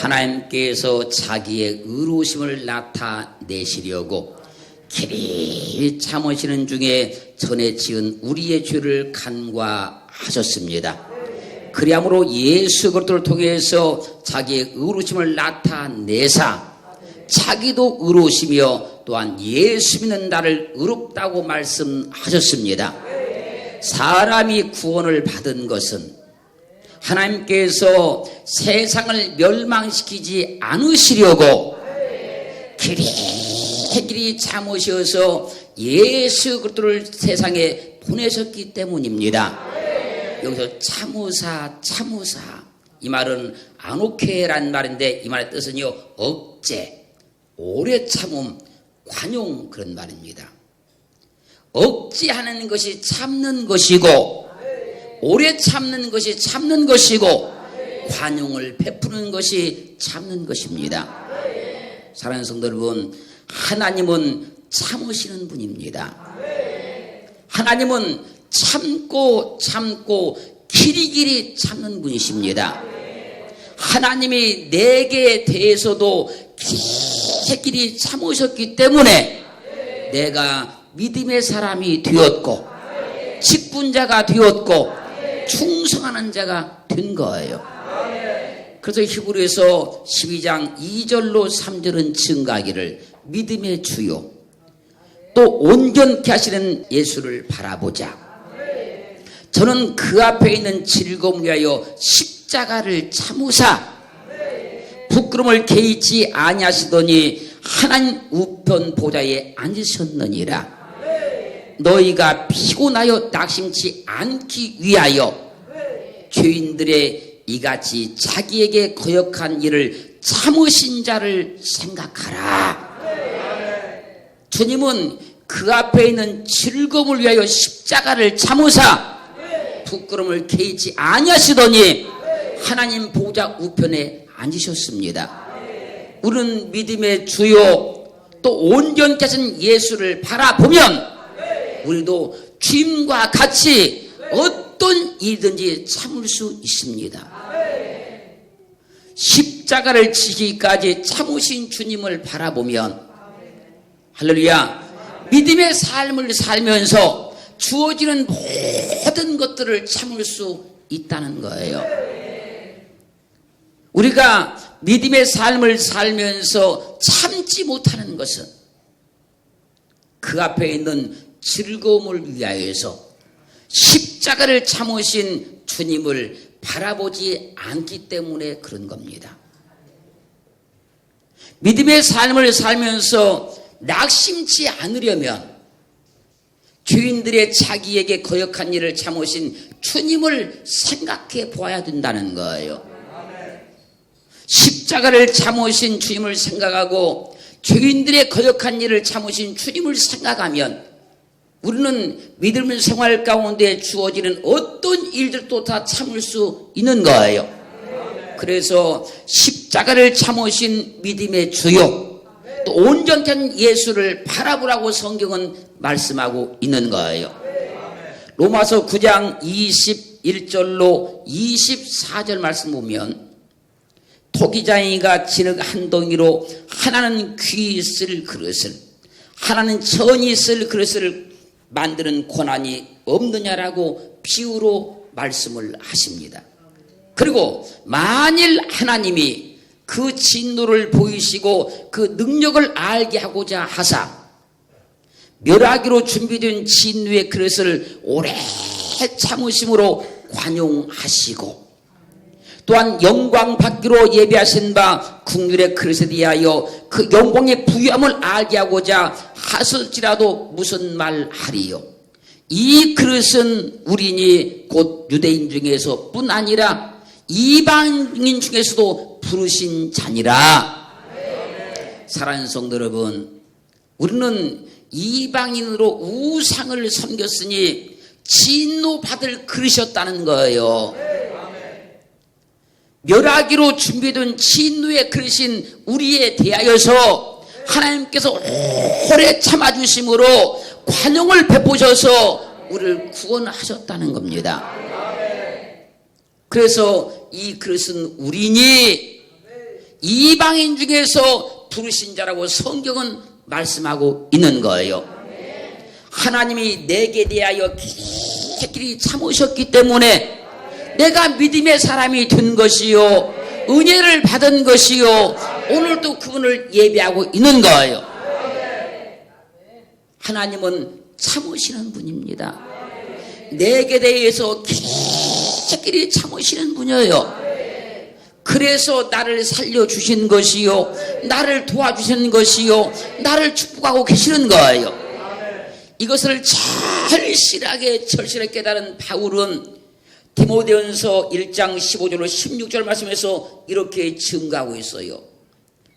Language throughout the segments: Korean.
하나님께서 자기의 의로우심을 나타내시려고 길이 참으시는 중에 전에 지은 우리의 죄를 간과하셨습니다. 그리함으로 예수 그리스도를 통해서 자기의 의로우심을 나타내사 자기도 의로우시며 또한 예수 믿는 나를 의롭다고 말씀하셨습니다. 사람이 구원을 받은 것은 하나님께서 세상을 멸망시키지 않으시려고 길이 참으셔서 예수 그리스도를 세상에 보내셨기 때문입니다. 여기서 참으사 이 말은 아노케란 말인데 이 말의 뜻은요 억제, 오래 참음, 관용 그런 말입니다. 억제하는 것이 참는 것이고 오래 참는 것이 참는 것이고 관용을 베푸는 것이 참는 것입니다. 사랑하는 성도 여러분, 하나님은 참으시는 분입니다. 하나님은 참고 길이 참는 분이십니다. 하나님이 내게 대해서도 길이 참으셨기 때문에 내가 믿음의 사람이 되었고 직분자가 되었고 충성하는 자가 된 거예요. 그래서 히브리서 12장 2절로 3절은 증가하기를 믿음의 주요 또 온전케 하시는 예수를 바라보자. 저는 그 앞에 있는 즐거움을 위하여 십자가를 참으사 부끄러움을 개의치 아니하시더니 하나님 우편 보좌에 앉으셨느니라. 너희가 피곤하여 낙심치 않기 위하여 죄인들의 이같이 자기에게 거역한 일을 참으신 자를 생각하라. 주님은 그 앞에 있는 즐거움을 위하여 십자가를 참으사 부끄러움을 개의치 아니하시더니 하나님 보좌 우편에 앉으셨습니다. 우리는 믿음의 주요 또 온전케 하신 예수를 바라보면 우리도 주님과 같이 어떤 일든지 참을 수 있습니다. 십자가를 지기까지 참으신 주님을 바라보면 할렐루야, 믿음의 삶을 살면서 주어지는 모든 것들을 참을 수 있다는 거예요. 우리가 믿음의 삶을 살면서 참지 못하는 것은 그 앞에 있는 즐거움을 위하여서 십자가를 참으신 주님을 바라보지 않기 때문에 그런 겁니다. 믿음의 삶을 살면서 낙심치 않으려면 죄인들의 자기에게 거역한 일을 참으신 주님을 생각해 보아야 된다는 거예요. 십자가를 참으신 주님을 생각하고 죄인들의 거역한 일을 참으신 주님을 생각하면 우리는 믿음의 생활 가운데 주어지는 어떤 일들도 다 참을 수 있는 거예요. 그래서 십자가를 참으신 믿음의 주요 또 온전케 한 예수를 바라보라고 성경은 말씀하고 있는 거예요. 로마서 9장 21절로 24절 말씀 보면 토기장이가 진흙 한 덩이로 하나는 귀 쓸 그릇을 하나는 천이 쓸 그릇을 만드는 권한이 없느냐라고 비유로 말씀을 하십니다. 그리고 만일 하나님이 그 진노를 보이시고 그 능력을 알게 하고자 하사 멸하기로 준비된 진노의 그릇을 오래 참으심으로 관용하시고 또한 영광 받기로 예비하신 바 국률의 그릇에 대하여 그 영광의 부유함을 알게 하고자 하실지라도 무슨 말 하리요. 이 그릇은 우리니 곧 유대인 중에서 뿐 아니라 이방인 중에서도 부르신 자니라. 사랑하는 성도 여러분, 우리는 이방인으로 우상을 섬겼으니 진노받을 그릇이었다는 거예요. 멸하기로 준비된 진노의 그릇인 우리에 대하여서 하나님께서 오래 참아주심으로 관용을 베푸셔서 우리를 구원하셨다는 겁니다. 그래서 이 그릇은 우리니 이방인 중에서 부르신 자라고 성경은 말씀하고 있는 거예요. 하나님이 내게 대하여 길이 참으셨기 때문에 내가 믿음의 사람이 된 것이요, 은혜를 받은 것이요, 오늘도 그분을 예배하고 있는 거예요. 하나님은 참으시는 분입니다. 내게 대해서 길이 참으시는 분이에요. 그래서 나를 살려주신 것이요, 나를 도와주신 것이요, 나를 축복하고 계시는 거예요. 이것을 절실하게 깨달은 바울은 디모데전서 1장 15절로 16절 말씀에서 이렇게 증가하고 있어요.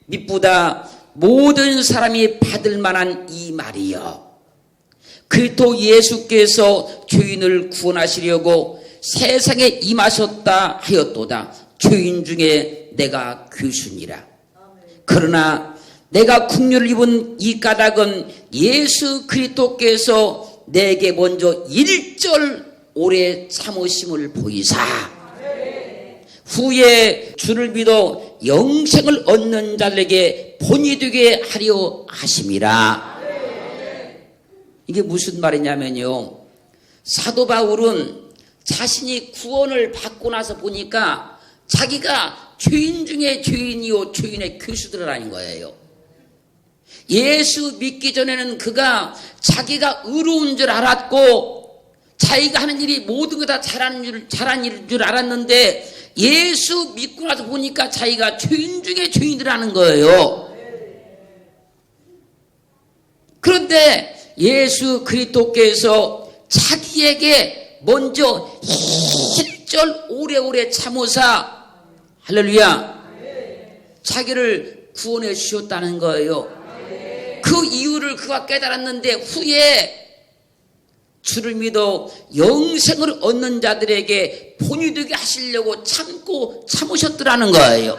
mit보다 모든 사람이 받을 만한 이 말이여, 그리스도 예수께서 죄인을 구원하시려고 세상에 임하셨다 하였도다. 죄인 중에 내가 귀순이라. 그러나 내가 국류를 입은 이 까닭은 예수 그리스도께서 내게 먼저 일절 오래 참으심을 보이사 후에 주를 믿어 영생을 얻는 자들에게 본이 되게 하려 하심이라. 이게 무슨 말이냐면요, 사도 바울은 자신이 구원을 받고 나서 보니까 자기가 죄인 중에 죄인이요, 죄인의 교수들이라는 거예요. 예수 믿기 전에는 그가 자기가 의로운 줄 알았고 자기가 하는 일이 모든 거 다 잘한 줄 알았는데, 예수 믿고 나서 보니까 자기가 죄인 중에 죄인이라는 거예요. 그런데 예수 그리스도께서 자기에게 먼저 일절 오래오래 참으사, 할렐루야, 자기를 구원해 주셨다는 거예요. 그 이유를 그가 깨달았는데 후에 주를 믿어 영생을 얻는 자들에게 본이 되게 하시려고 참으셨더라는 거예요.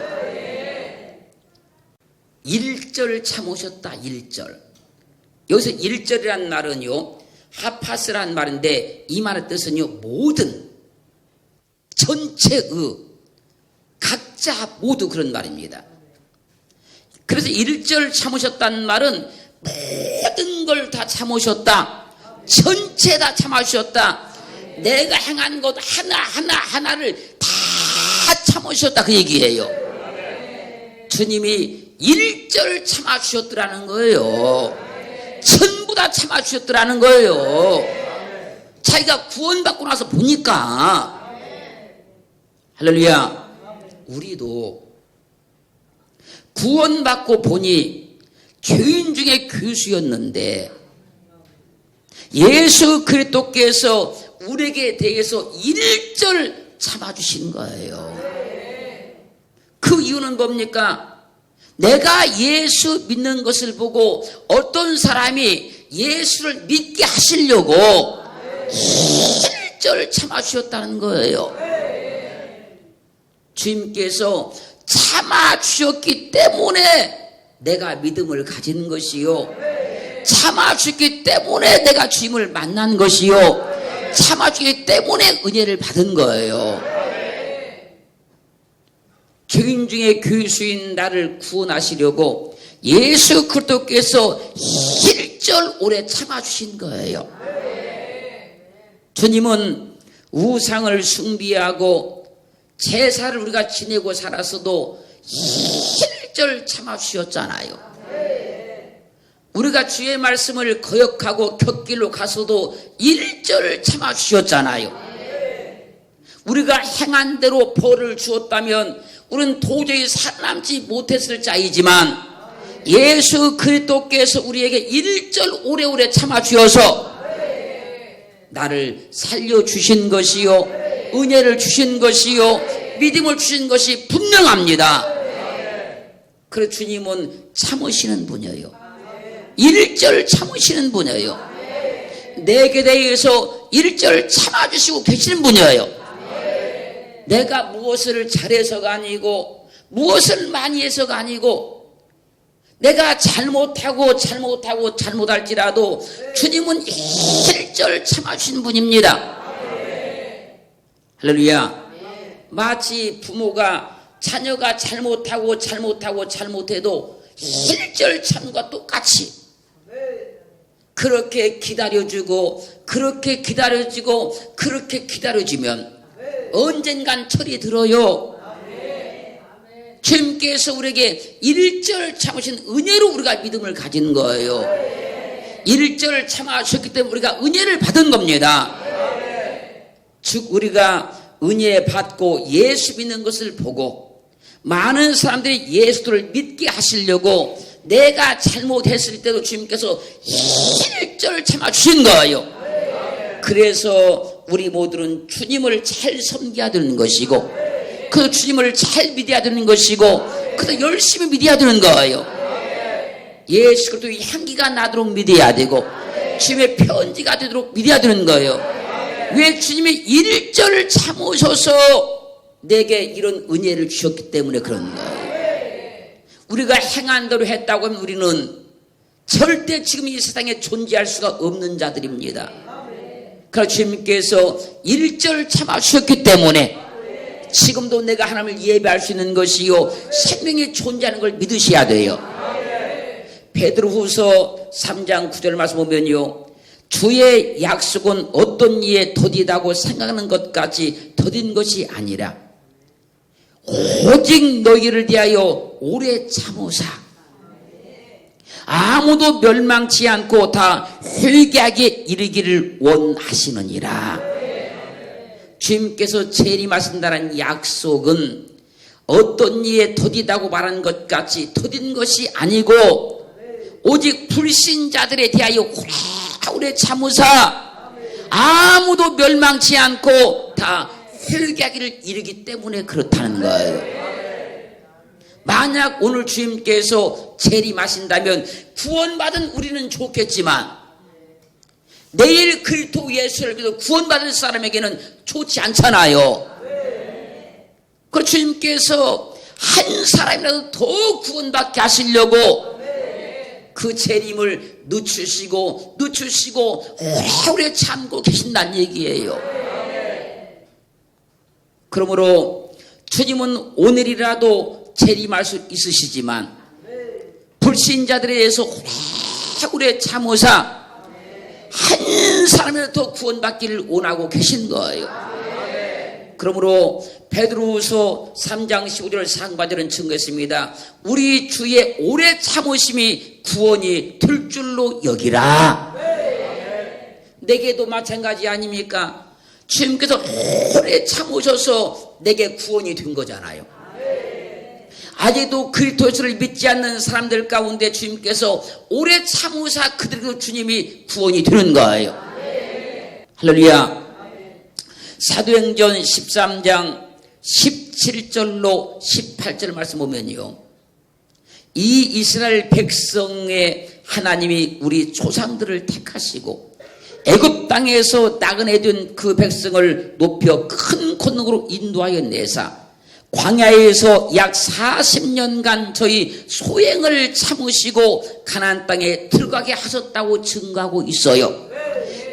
1절 참으셨다. 1절. 여기서 1절이란 말은요, 하파스란 말인데 이 말의 뜻은요, 모든, 전체의, 각자 모두 그런 말입니다. 그래서 1절 참으셨다는 말은 모든 걸 다 참으셨다, 전체 다 참으셨다, 내가 행한 것 하나를 다 참으셨다, 그 얘기예요. 주님이 1절 참아주셨더라는 거예요. 전부 다 참아주셨더라는 거예요. 자기가 구원받고 나서 보니까, 할렐루야, 우리도 구원받고 보니 죄인 중에 교수였는데 예수 그리스도께서 우리에게 대해서 1절 참아주신 거예요. 그 이유는 뭡니까? 내가 예수 믿는 것을 보고 어떤 사람이 예수를 믿게 하시려고 1절 참아주셨다는 거예요. 주님께서 참아주셨기 때문에 내가 믿음을 가진 것이요, 참아주셨기 때문에 내가 주님을 만난 것이요, 참아주기 때문에 은혜를 받은 거예요. 죄인 중에 교수인 나를 구원하시려고 예수 그리스도께서 1절 오래 참아주신 거예요. 주님은 우상을 숭배하고 제사를 우리가 지내고 살았어도 1절 참아주셨잖아요. 우리가 주의 말씀을 거역하고 곁길로 가서도 1절 참아주셨잖아요. 우리가 행한 대로 벌을 주었다면 우리는 도저히 살아남지 못했을 자이지만 예수 그리스도께서 우리에게 1절 오래오래 참아주셔서 나를 살려주신 것이요, 은혜를 주신 것이요, 믿음을 주신 것이 분명합니다. 그래서 주님은 참으시는 분이에요. 1절 참으시는 분이에요. 내게 대해서 1절 참아주시고 계시는 분이에요. 내가 무엇을 잘해서가 아니고 무엇을 많이 해서가 아니고 내가 잘못할지라도 주님은 1절 참아주시는 분입니다. 할렐루야. 마치 부모가 자녀가 잘못해도 1절 참과 똑같이 그렇게 기다려주고 그렇게 기다려주면 언젠간 철이 들어요. 주님께서 우리에게 1절 참으신 은혜로 우리가 믿음을 가진 거예요. 1절 참아주셨기 때문에 우리가 은혜를 받은 겁니다. 즉 우리가 은혜 받고 예수 믿는 것을 보고 많은 사람들이 예수를 믿게 하시려고 내가 잘못했을 때도 주님께서 1절 참아주신 거예요. 그래서 우리 모두는 주님을 잘 섬겨야 되는 것이고 그 주님을 잘 믿어야 되는 것이고 그래서 열심히 믿어야 되는 거예요. 예수 그리스도의 향기가 나도록 믿어야 되고 주님의 편지가 되도록 믿어야 되는 거예요. 왜? 주님이 1절을 참으셔서 내게 이런 은혜를 주셨기 때문에 그런 거예요. 우리가 행한 대로 했다고 하면 우리는 절대 지금 이 세상에 존재할 수가 없는 자들입니다. 그래서 주님께서 1절 참아주셨기 때문에 지금도 내가 하나님을 예배할 수 있는 것이요 생명이 존재하는 걸 믿으셔야 돼요. 베드로후서 3장 9절 말씀 보면요, 주의 약속은 어떤 이에 더디다고 생각하는 것까지 더딘 것이 아니라 오직 너희를 대하여 오래 참으사 아무도 멸망치 않고 다 회개하게 이르기를 원하시느니라. 주님께서 재림하신다는 약속은 어떤 이에 더디다고 말하는 것 같이 더딘 것이 아니고 오직 불신자들에 대하여 오래 참으사 아무도 멸망치 않고 다 회개하기를 이르기 때문에 그렇다는 거예요. 만약 오늘 주님께서 재림하신다면 구원받은 우리는 좋겠지만 내일 그리스도 예수를 믿어 구원받을 사람에게는 좋지 않잖아요. 그 주님께서 한 사람이라도 더 구원받게 하시려고 그 재림을 늦추시고 오래 참고 계신다는 얘기예요. 그러므로 주님은 오늘이라도 재림할 수 있으시지만 불신자들에 대해서 오래 참으사 한 사람이라도 더 구원받기를 원하고 계신 거예요. 그러므로 베드로후서 3장 15절 상반절은 증거했습니다. 우리 주의 오래 참으심이 구원이 될 줄로 여기라. 내게도 마찬가지 아닙니까? 주님께서 오래 참으셔서 내게 구원이 된 거잖아요. 아직도 그리스도 예수를 믿지 않는 사람들 가운데 주님께서 오래 참으사 그들에게도 주님이 구원이 되는 거예요. 할렐루야. 사도행전 13장 17절로 18절 말씀 보면요, 이 이스라엘 백성의 하나님이 우리 조상들을 택하시고 애굽 땅에서 나그네 된 그 백성을 높여 큰 권능으로 인도하여 내사 광야에서 약 40년간 저희 소행을 참으시고 가나안 땅에 들어가게 하셨다고 증거하고 있어요.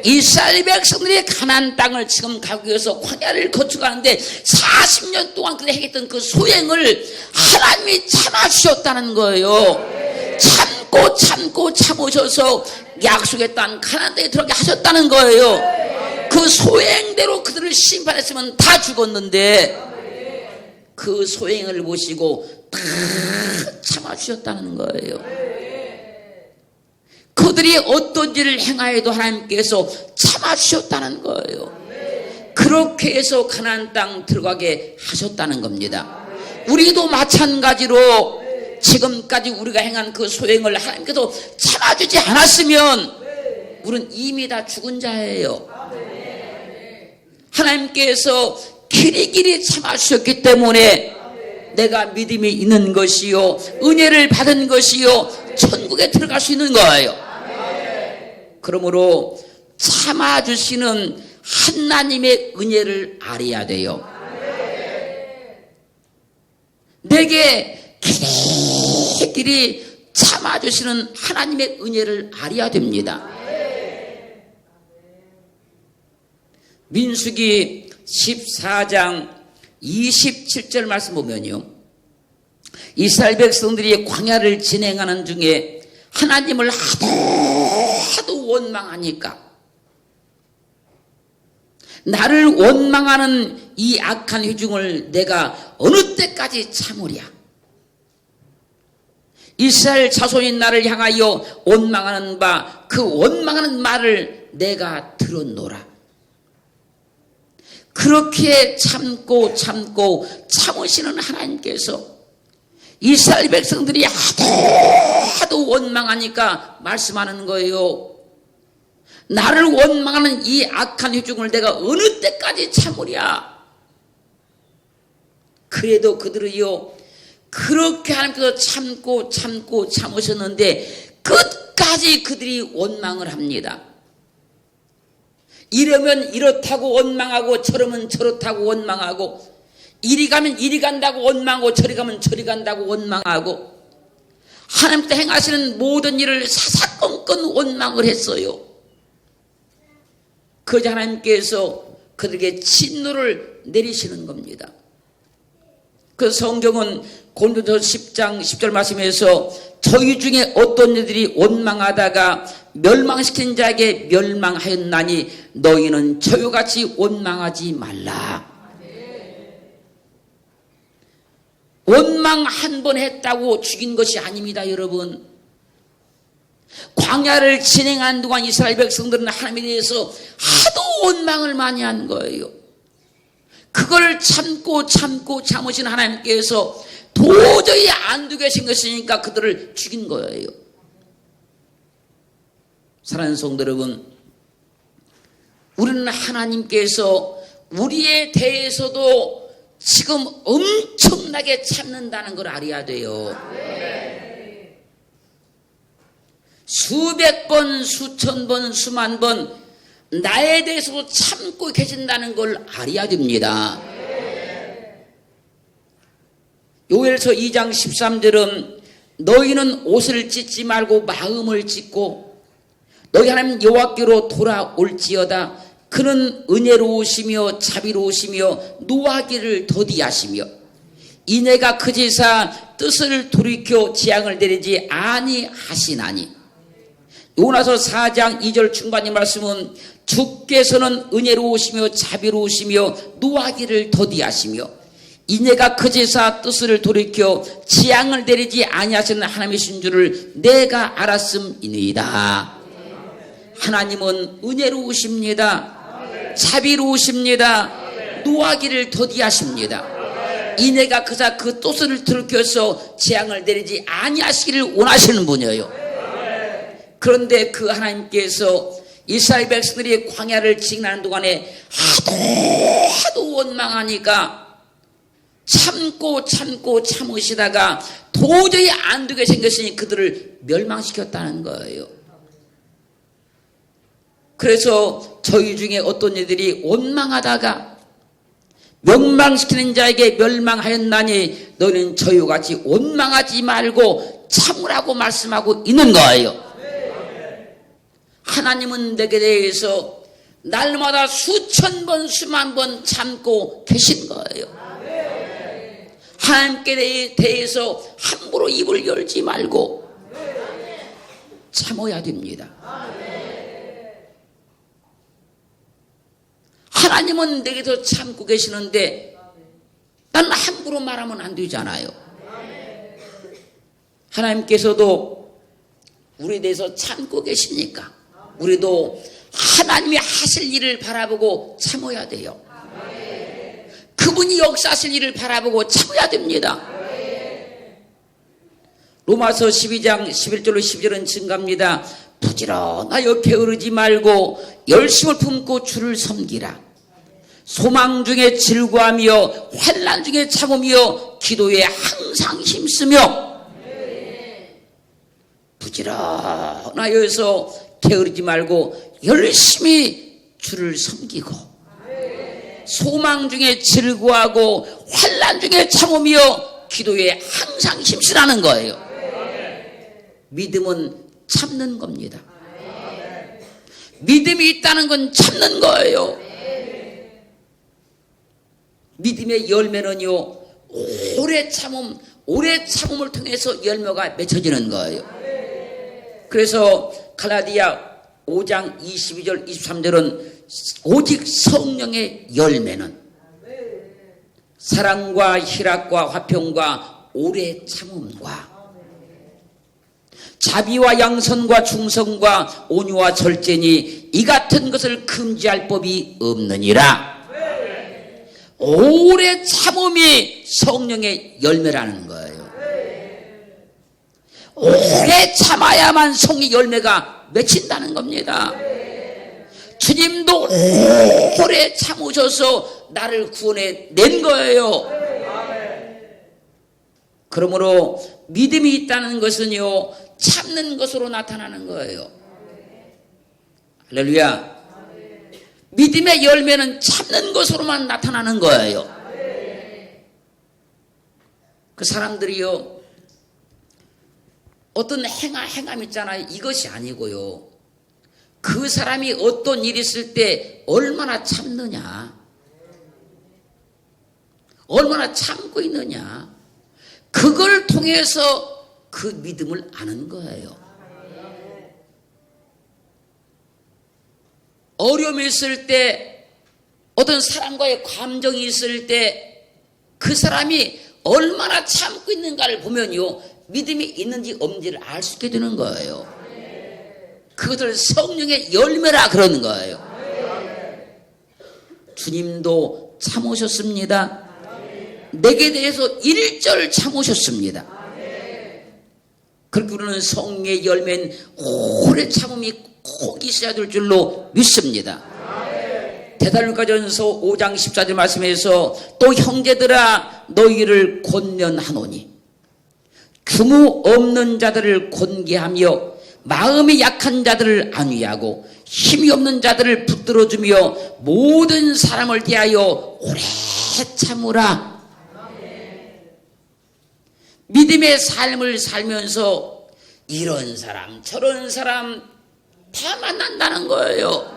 이스라엘 백성들이 가나안 땅을 지금 가기 위해서 광야를 거쳐가는데 40년 동안 그래 했던 그 소행을 하나님이 참아주셨다는 거예요. 참고 참으셔서 약속의 땅 가나안 땅에 들어가게 하셨다는 거예요. 그 소행대로 그들을 심판했으면 다 죽었는데 그 소행을 보시고 다 참아주셨다는 거예요. 그들이 어떤 일을 행하여도 하나님께서 참아주셨다는 거예요. 그렇게 해서 가나안 땅 들어가게 하셨다는 겁니다. 우리도 마찬가지로 지금까지 우리가 행한 그 소행을 하나님께서 참아주지 않았으면 우리는 이미 다 죽은 자예요. 하나님께서 길이길이 참아주셨기 때문에 내가 믿음이 있는 것이요 은혜를 받은 것이요 천국에 들어갈 수 있는 거예요. 그러므로 참아주시는 하나님의 은혜를 알아야 돼요. 내게 길이길이 참아주시는 하나님의 은혜를 알아야 됩니다. 민수기 14장 27절 말씀 보면요, 이스라엘 백성들이 광야를 진행하는 중에 하나님을 하도 원망하니까 나를 원망하는 이 악한 회중을 내가 어느 때까지 참으랴. 이스라엘 자손이 나를 향하여 원망하는 바 그 원망하는 말을 내가 들었노라. 그렇게 참고 참으시는 하나님께서 이스라엘 백성들이 하도 원망하니까 말씀하는 거예요. 나를 원망하는 이 악한 회중을 내가 어느 때까지 참으랴. 그래도 그들이요 그렇게 하나님께서 참고 참으셨는데 끝까지 그들이 원망을 합니다. 이러면 이렇다고 원망하고 저러면 저렇다고 원망하고 이리 가면 이리 간다고 원망하고 저리 가면 저리 간다고 원망하고 하나님께서 행하시는 모든 일을 사사건건 원망을 했어요. 그러자 하나님께서 그들에게 진노를 내리시는 겁니다. 그 성경은 고린도서 10장 10절 말씀에서 저희 중에 어떤 이들이 원망하다가 멸망시킨 자에게 멸망하였나니 너희는 저희같이 원망하지 말라. 원망 한 번 했다고 죽인 것이 아닙니다, 여러분. 광야를 진행한 동안 이스라엘 백성들은 하나님에 대해서 하도 원망을 많이 한 거예요. 그걸 참고 참으신 하나님께서 도저히 안 두게 생겼으니까 그들을 죽인 거예요. 사랑하는 성도 여러분, 우리는 하나님께서 우리에 대해서도 지금 엄청나게 참는다는 걸 알아야 돼요. 수백 번, 수천 번, 수만 번 나에 대해서도 참고 계신다는 걸 알아야 됩니다. 요엘서 2장 13절은 너희는 옷을 찢지 말고 마음을 찢고 너희 하나님 여호와께로 돌아올지어다. 그는 은혜로우시며 자비로우시며 노하기를 더디하시며 이내가 그제사 뜻을 돌이켜 재앙을 내리지 아니하시나니. 요나서 4장 2절 중반의 말씀은 주께서는 은혜로우시며 자비로우시며 노하기를 더디하시며 이내가 그제사 뜻을 돌이켜 재앙을 내리지 아니하시는 하나님이신 줄을 내가 알았음이니이다. 하나님은 은혜로우십니다. 자비로우십니다. 노하기를 더디하십니다. 이내가 그자 그 뜻을 돌이켜서 재앙을 내리지 아니하시기를 원하시는 분이에요. 그런데 그 하나님께서 이스라엘 백성들이 광야를 진행하는 동안에 하도 원망하니까 참고 참으시다가 도저히 안 되게 생겼으니 그들을 멸망시켰다는 거예요. 그래서 저희 중에 어떤 이들이 원망하다가 멸망시키는 자에게 멸망하였나니 너는 저희와 같이 원망하지 말고 참으라고 말씀하고 있는 거예요. 하나님은 내게 대해서 날마다 수천 번 수만 번 참고 계신 거예요. 하나님께 대해서 함부로 입을 열지 말고 참아야 됩니다. 하나님은 내게서 참고 계시는데 나는 함부로 말하면 안 되잖아요. 하나님께서도 우리에 대해서 참고 계시니까 우리도 하나님이 하실 일을 바라보고 참아야 돼요. 그분이 역사하실 일을 바라보고 참아야 됩니다. 로마서 12장 11절로 12절은 증가합니다. 부지런하여 게으르지 말고 열심을 품고 주를 섬기라. 소망 중에 즐거워하며 환난 중에 참으며 기도에 항상 힘쓰며 부지런하여서 게으르지 말고 열심히 주를 섬기고 소망 중에 즐거워하고 환난 중에 참으며 기도에 항상 힘쓰라는 거예요. 믿음은 참는 겁니다. 믿음이 있다는 건 참는 거예요. 믿음의 열매는요, 오래 참음, 오래 참음을 통해서 열매가 맺혀지는 거예요. 그래서 갈라디아 5장 22절 23절은 오직 성령의 열매는 사랑과 희락과 화평과 오래 참음과 자비와 양선과 충성과 온유와 절제니 이 같은 것을 금지할 법이 없느니라. 오래 참음이 성령의 열매라는 거예요. 오래 참아야만 성의 열매가 맺힌다는 겁니다. 주님도 오래 참으셔서 나를 구원해 낸 거예요. 그러므로 믿음이 있다는 것은요, 참는 것으로 나타나는 거예요. 할렐루야. 믿음의 열매는 참는 것으로만 나타나는 거예요. 그 사람들이요, 어떤 행함 있잖아요. 이것이 아니고요, 그 사람이 어떤 일이 있을 때 얼마나 참느냐, 얼마나 참고 있느냐, 그걸 통해서 그 믿음을 아는 거예요. 어려움이 있을 때, 어떤 사람과의 감정이 있을 때 그 사람이 얼마나 참고 있는가를 보면요, 믿음이 있는지 없는지를 알 수 있게 되는 거예요. 그것을 성령의 열매라 그러는 거예요. 주님도 참으셨습니다. 내게 대해서 일절 참으셨습니다. 그렇게 우리는 성령의 열매는 오래 참음이 꼭 있어야 될 줄로 믿습니다. 데살로니가전서 5장 14절 말씀에서 또 형제들아 너희를 권면하노니 규모 없는 자들을 권계하며 마음이 약한 자들을 안위하고 힘이 없는 자들을 붙들어주며 모든 사람을 대하여 오래 참으라. 믿음의 삶을 살면서 이런 사람 저런 사람 다 만난다는 거예요.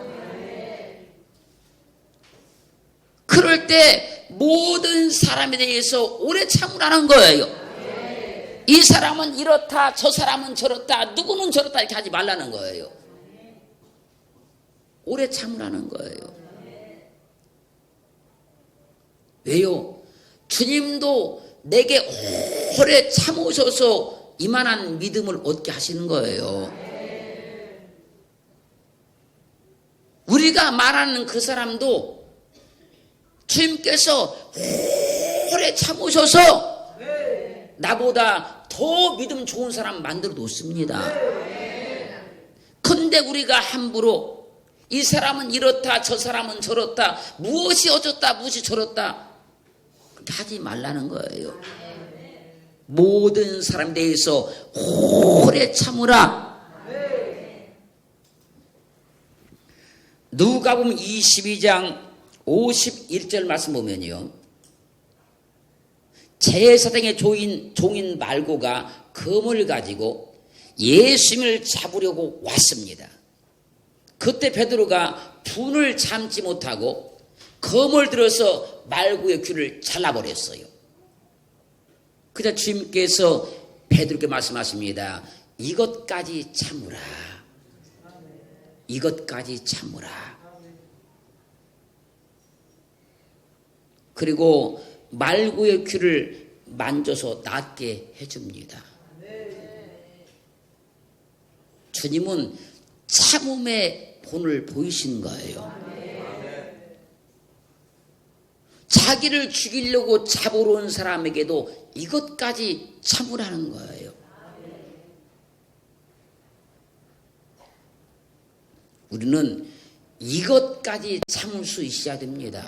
그럴 때 모든 사람에 대해서 오래 참으라는 거예요. 이 사람은 이렇다, 저 사람은 저렇다, 누구는 저렇다 이렇게 하지 말라는 거예요. 오래 참으라는 거예요. 왜요? 주님도 내게 오래 참으셔서 이만한 믿음을 얻게 하시는 거예요. 우리가 말하는 그 사람도 주님께서 오래 참으셔서 나보다 더 믿음 좋은 사람 만들어 놓습니다. 근데 우리가 함부로 이 사람은 이렇다, 저 사람은 저렇다, 무엇이 어쩌다, 무엇이 저렇다 그렇게 하지 말라는 거예요. 모든 사람에 대해서 오래 참으라. 누가복음 22장 51절 말씀 보면요, 제사장의 종인 말고가 검을 가지고 예수님을 잡으려고 왔습니다. 그때 베드로가 분을 참지 못하고 검을 들어서 말고의 귀를 잘라버렸어요. 그자 주님께서 베드로께 말씀하십니다. 이것까지 참으라. 이것까지 참으라. 그리고 말고의 귀를 만져서 낫게 해줍니다. 주님은 참음의 본을 보이신 거예요. 자기를 죽이려고 잡으러 온 사람에게도 이것까지 참으라는 거예요. 우리는 이것까지 참을 수 있어야 됩니다.